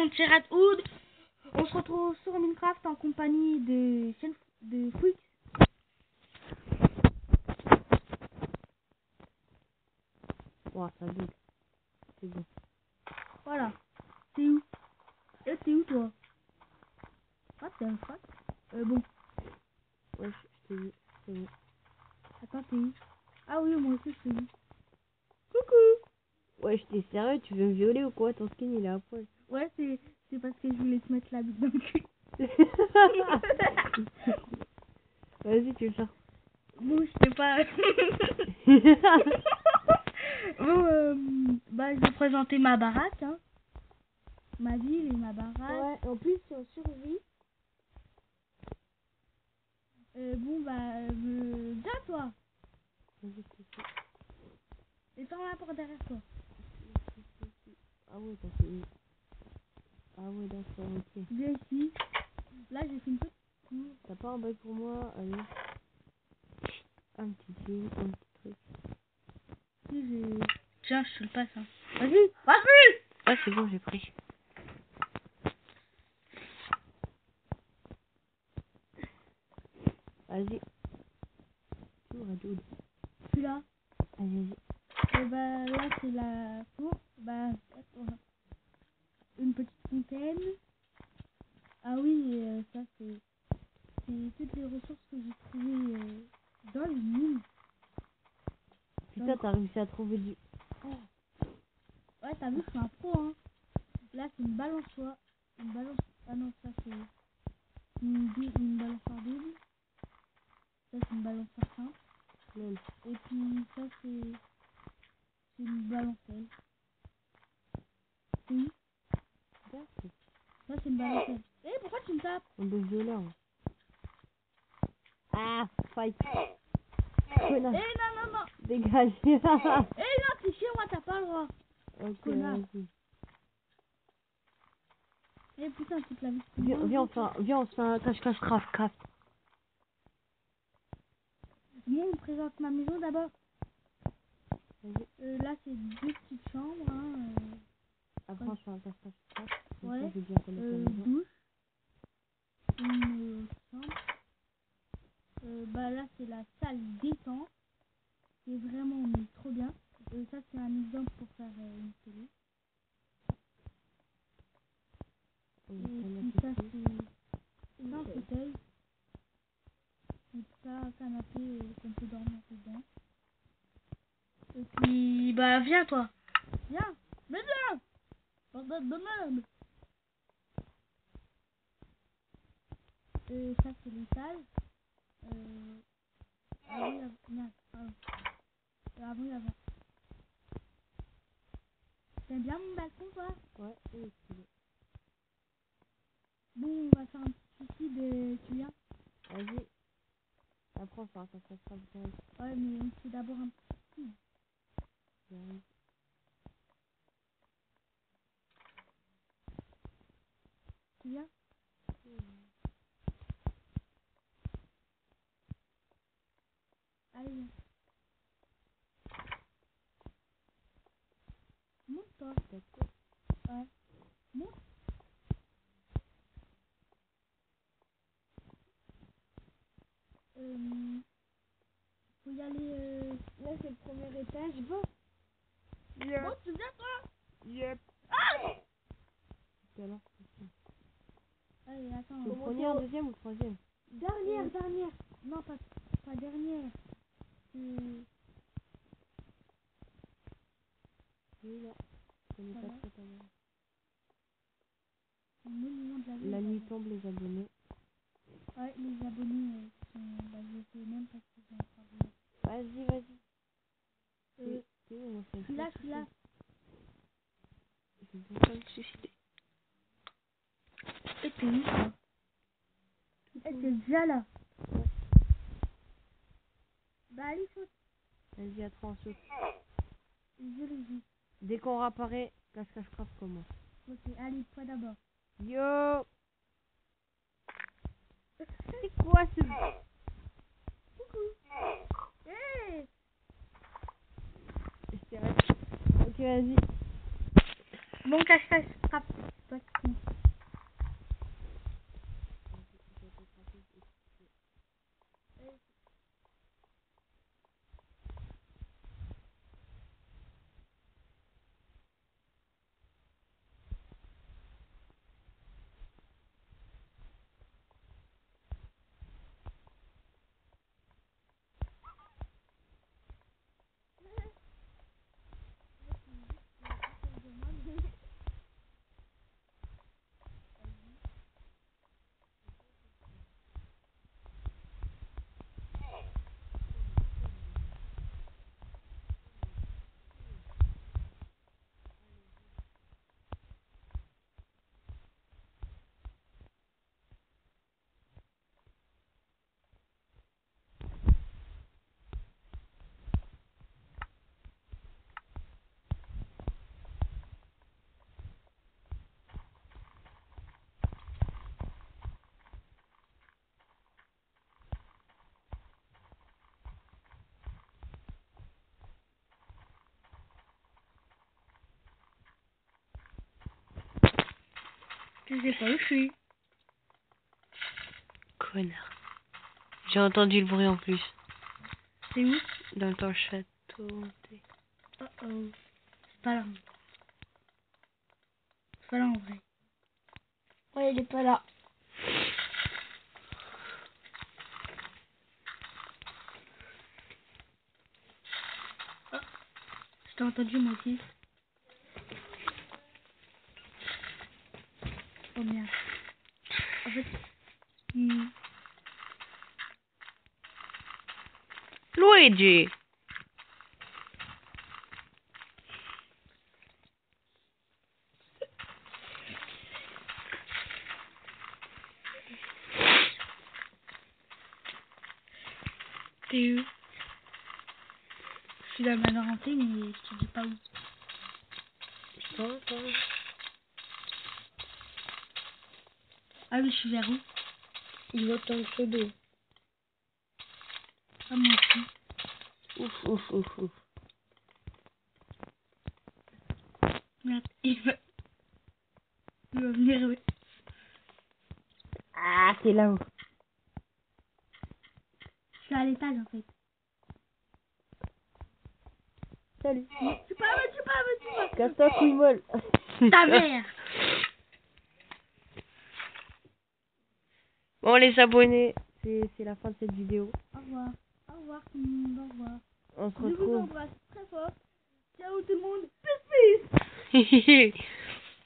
mon Tirad Hood. On se retrouve sur Minecraft en compagnie de Fouix. Wow, ça bug. C'est bon. Voilà. T'es où? T'es où toi? Ah, t'es un fuck. Bon. Ouais, je t'ai vu. C'est bon. Attends, t'es où? Ah oui, moi aussi je t'ai vu. Coucou. Ouais, j'étais sérieux, tu veux me violer ou quoi? Ton skin il est à poil. Ouais, c'est parce que je voulais te mettre la bite dans le cul. Vas-y, tu le sors. Bon, je sais pas. Bon, bah, je vais présenter ma baraque, hein. Ma ville et ma baraque. Ouais, en plus, on survit. Bon, bah, viens toi. Vas-y, c'est ça. Et ferme la porte derrière toi. Ah ouais, t'as fait... Ah ouais, d'accord, ok. Viens ici. Là, j'ai fait une petite tour. T'as pas un bail pour moi? Allez. Un petit truc, un petit truc. Si, j'ai... Tiens, je te le passe, hein. Vas-y, vas-y. Ah, c'est bon, j'ai pris. Vas-y. Tu auras Jude. Celui-là. Vas-y. Et bah, là, c'est la tour. Bah, une petite fontaine. Ah oui, ça, c'est toutes les ressources que j'ai trouvées dans les mines. Putain, t'as réussi à trouver du... Oh. Ouais, t'as vu, je suis un pro, hein. Là, c'est une balançoire. Une balance... Ah non, ça, c'est une balançoire double. Ça, c'est une balançoire simple. Non. Et puis, ça, c'est une balancelle. Oui. Ça, c'est une balancelle. Eh, pourquoi tu me tapes? On est violent. Ah, fight. Connard. Eh, non. Dégage. Eh, non, t'es chez moi, t'as pas le droit. Ok, Connard. vas-y. Eh, putain, toute la vie. Viens, on se fait un cache-cache craft. Bon, on présente ma maison d'abord. Vas-y. Là, c'est deux petites chambres, hein. Après, on se fait un cache-cache craft. Ouais. Ça, je vais bien connaître la maison. Douche. Une chambre. Bah là, c'est la salle détente. C'est vraiment mais trop bien. Ça, c'est un exemple pour faire une télé. Et puis ça, c'est un fauteuil. Et ça, canapé qu'on peut dormir dedans. Et puis, bah, viens, toi. Viens. Mais viens. Bordel de merde. Ça, c'est l'étage. Ah oui, viens. Ah oui, avant. T'aimes bien mon balcon, toi? Ouais, oui, c'est bon. Bon, on va faire un petit suicide, tu viens? Vas-y. Après, on fera un cache-cache craft direct. Ouais, mais on fait d'abord un petit suicide. J'arrive. Tu viens? Allez, viens. Monte-toi. D'accord. Ouais. Monte. Faut y aller. Là, c'est le premier étage. Va. Yep. Bon, tu viens, toi? Yep. Ah! Et alors, Allez, attends. c'est le premier, un deuxième ou le troisième? Dernière. Non, pas dernière. Oui, là. On est pas Voilà. très pas mal. Monument de la ville. La nuit tombe, les abonnés. Ouais, les abonnés sont... Bah, je sais même pas si ils ont parlé. Vas-y. C'est où, on fait Je suis là. Je vais pas me suicider. Et t'es où, toi? Et t'es déjà là. Bah, allez, saute. Vas-y, à 3 en saute. Je le dis. Dès qu'on réapparaît, cache-cache craft commence. Ok, allez, toi d'abord. Yo! C'est quoi ce... Coucou. Hey! Ok, vas-y. Bon, cache-cache, frappe. Toi, tu Je sais pas où je suis. Connard. J'ai entendu le bruit en plus. C'est où? Dans ton château. Oh oh. C'est pas là. C'est pas là en vrai. Ouais, il est pas là. Oh. Je t'ai entendu moi aussi. Oh merde. En fait, Luigi! t'es où? Je suis dans le manoir hanté, mais je te dis pas où. Je t'entends. Ah oui, je suis vers où? Il va dans le seau d'eau. Ah, moi aussi. Ouf, ouf, ouf, ouf. Merde, il va venir, oui. Ah, t'es là-haut. Je suis à l'étage en fait. Salut. Tu pas. Casse-toi, couille molle. Ta mère. Bon, les abonnés, c'est la fin de cette vidéo. Au revoir. Au revoir tout le monde, au revoir. On se Je vous retrouve. embrasse très fort. Ciao tout le monde. Peace, peace.